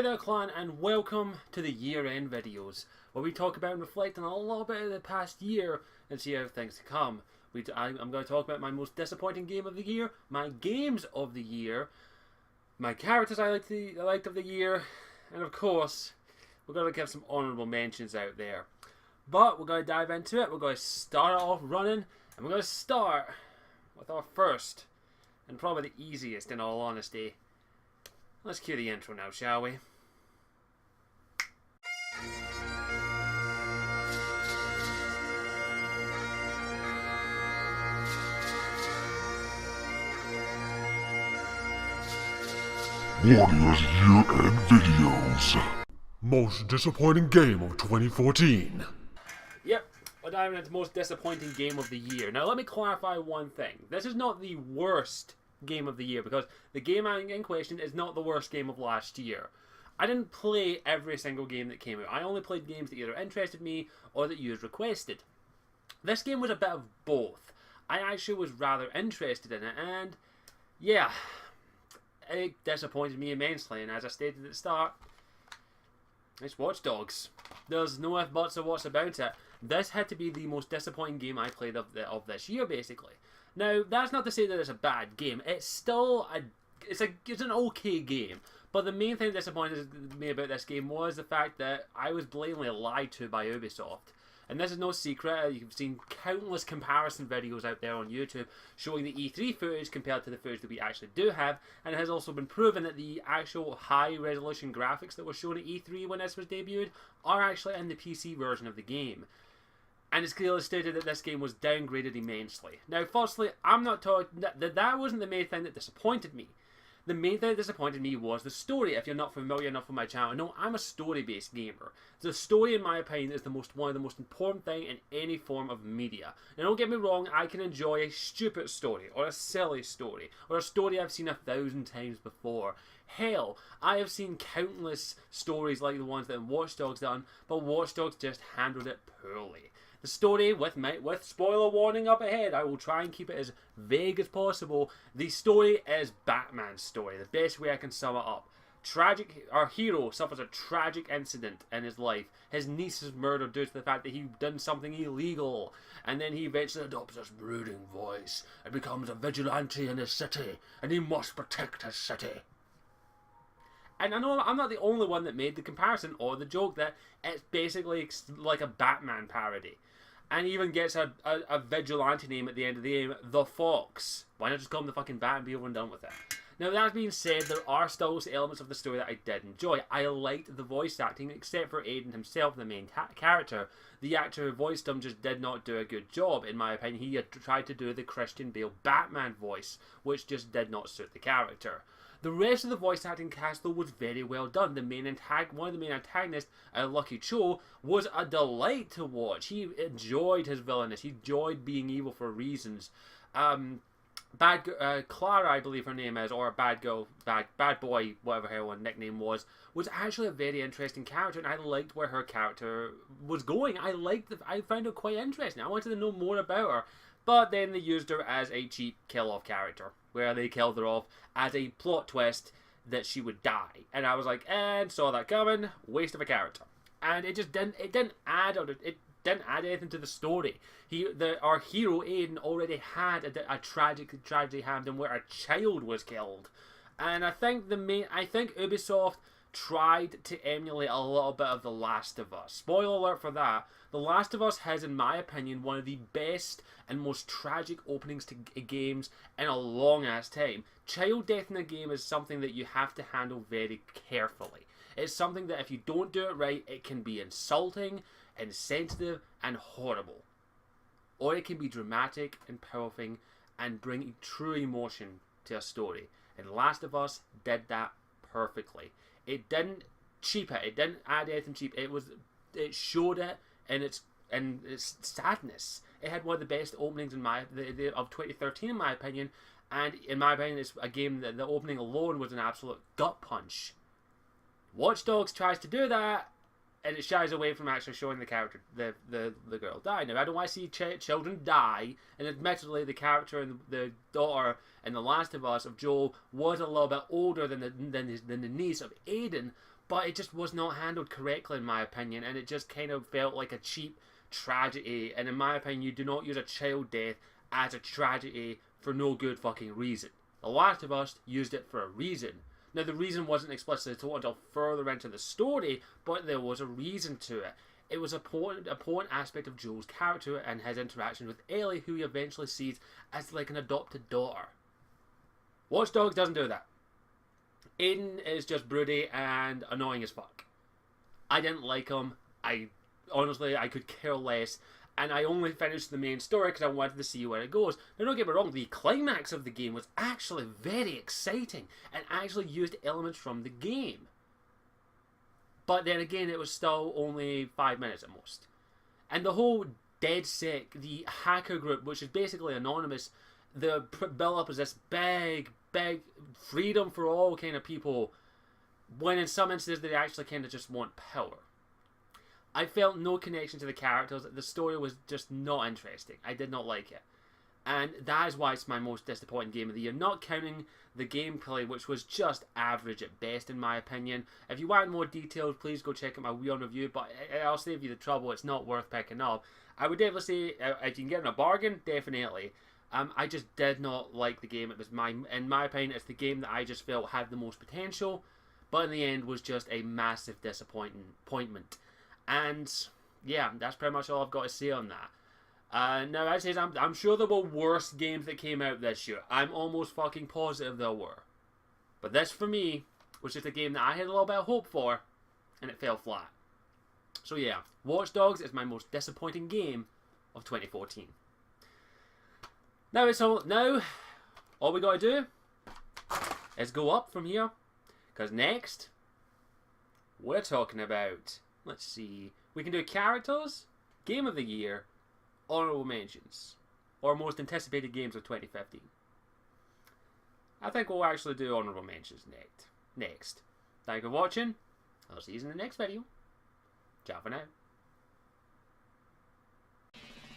Hey there clan, and welcome to the year-end videos, where we talk about and reflect on a little bit of the past year and see how things to come. I'm going to talk about my most disappointing game of the year, my games of the year, my characters I liked of the year, and of course, we're going to give some honourable mentions out there. But we're going to dive into it, we're going to start off running, and we're going to start with our first, and probably the easiest in all honesty. Let's cue the intro now, shall we? Warriors Year-End Videos. Most disappointing game of 2014. Yep, we're diving into most disappointing game of the year. Now let me clarify one thing. This is not the worst game of the year, because the game in question is not the worst game of last year. I didn't play every single game that came out. I only played games that either interested me or that you requested. This game was a bit of both. I actually was rather interested in it, and yeah, it disappointed me immensely. And as I stated at the start, it's Watch Dogs. There's no ifs, buts, or what's about it. This had to be the most disappointing game I played of this year, basically. Now, that's not to say that it's a bad game. It's still it's an okay game. But the main thing that disappointed me about this game was the fact that I was blatantly lied to by Ubisoft. And this is no secret. You've seen countless comparison videos out there on YouTube showing the E3 footage compared to the footage that we actually do have. And it has also been proven that the actual high-resolution graphics that were shown at E3 when this was debuted are actually in the PC version of the game. And it's clearly stated that this game was downgraded immensely. Now, firstly, I'm not talking that wasn't the main thing that disappointed me. The main thing that disappointed me was the story. If you're not familiar enough with my channel, no, I'm a story-based gamer. The story, in my opinion, is one of the most important thing in any form of media. Now, don't get me wrong, I can enjoy a stupid story, or a silly story, or a story I've seen 1,000 times before. Hell, I have seen countless stories like the ones that Watch Dogs done, but Watch Dogs just handled it poorly. The story, with spoiler warning up ahead, I will try and keep it as vague as possible. The story is Batman's story, the best way I can sum it up. Our hero suffers a tragic incident in his life. His niece is murdered due to the fact that he'd done something illegal. And then he eventually adopts this brooding voice and becomes a vigilante in his city. And he must protect his city. And I know I'm not the only one that made the comparison or the joke that it's basically like a Batman parody. And he even gets a vigilante name at the end of the game, The Fox. Why not just call him the fucking Bat and be over and done with it? Now, that being said, there are still elements of the story that I did enjoy. I liked the voice acting, except for Aiden himself, the main character. The actor who voiced him just did not do a good job, in my opinion. He had tried to do the Christian Bale Batman voice, which just did not suit the character. The rest of the voice acting cast, though, was very well done. One of the main antagonists, Lucky Cho, was a delight to watch. He enjoyed his villainous. He enjoyed being evil for reasons. Clara, I believe her name is, or Bad Boy, whatever her nickname was actually a very interesting character, and I liked where her character was going. I found her quite interesting. I wanted to know more about her. But then they used her as a cheap kill-off character, where they killed her off as a plot twist that she would die. And I was like, and saw that coming, waste of a character. And it just didn't add anything to the story. Our hero Aiden already had a tragedy happened where a child was killed. And I think Ubisoft tried to emulate a little bit of The Last of Us. Spoiler alert for that. The Last of Us has, in my opinion, one of the best and most tragic openings to games in a long ass time. Child death in a game is something that you have to handle very carefully. It's something that if you don't do it right, it can be insulting, insensitive, and horrible. Or it can be dramatic and powerful and bring true emotion to a story. And The Last of Us did that perfectly. It didn't cheap it. It didn't add anything cheap. It showed it in its sadness. It had one of the best openings of 2013, in my opinion. And in my opinion, it's a game that the opening alone was an absolute gut punch. Watch Dogs tries to do that, and it shies away from actually showing the character, the girl die. Now, I don't want to see children die, and admittedly, the character and the daughter in The Last of Us of Joel was a little bit older than the niece of Aiden, but it just was not handled correctly in my opinion, and it just kind of felt like a cheap tragedy. And in my opinion, you do not use a child death as a tragedy for no good fucking reason. The Last of Us used it for a reason. Now, the reason wasn't explicitly told until further into the story, but there was a reason to it. It was an important aspect of Joel's character and his interaction with Ellie, who he eventually sees as like an adopted daughter. Watch Dogs doesn't do that. Aiden is just broody and annoying as fuck. I didn't like him. Honestly, I could care less. And I only finished the main story because I wanted to see where it goes. Now, don't get me wrong, the climax of the game was actually very exciting and actually used elements from the game. But then again, it was still only 5 minutes at most. And the whole DedSec, the hacker group, which is basically anonymous, the build-up is this big freedom for all kind of people, when in some instances they actually kind of just want power. I felt no connection to the characters. The story was just not interesting. I did not like it. And that is why it's my most disappointing game of the year. Not counting the gameplay, which was just average at best in my opinion. If you want more details, please go check out my Wii On review, but I'll save you the trouble. It's not worth picking up. I would definitely say, if you can get in a bargain, definitely. I just did not like the game. It was in my opinion, it's the game that I just felt had the most potential, but in the end was just a massive disappointment. And yeah, that's pretty much all I've got to say on that. Now, as I said, I'm sure there were worse games that came out this year. I'm almost fucking positive there were. But this, for me, was just a game that I had a little bit of hope for, and it fell flat. So yeah, Watch Dogs is my most disappointing game of 2014. Now, all we gotta do is go up from here, because next, we're talking about, let's see, we can do characters, game of the year, honorable mentions, or most anticipated games of 2015. I think we'll actually do honorable mentions next. Thank you for watching. I'll see you in the next video. Ciao for now.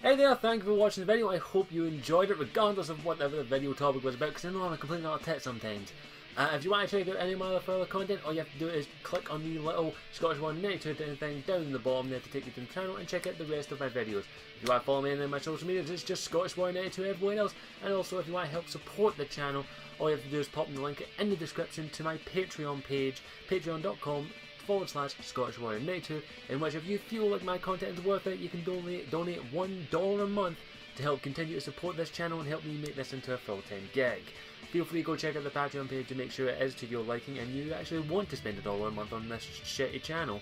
Hey there, thank you for watching the video. I hope you enjoyed it, regardless of whatever the video topic was about, because I know I'm a complete lot of tit sometimes. If you want to check out any of my other further content, all you have to do is click on the little Scottish Warrior 92 thing down the bottom there to take you to the channel and check out the rest of my videos. If you want to follow me on any of my social medias, it's just Scottish Warrior 92 everywhere else. And also, if you want to help support the channel, all you have to do is pop in the link in the description to my Patreon page, patreon.com/Scottish Warrior 92, in which if you feel like my content is worth it, you can donate $1 a month to help continue to support this channel and help me make this into a full-time gig. Feel free to go check out the Patreon page to make sure it is to your liking and you actually want to spend $1 a month on this shitty channel.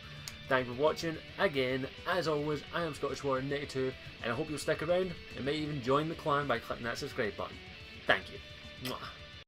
Thank you for watching. Again, as always, I am Scottish Warrior 92, and I hope you'll stick around and may even join the clan by clicking that subscribe button. Thank you. Mwah.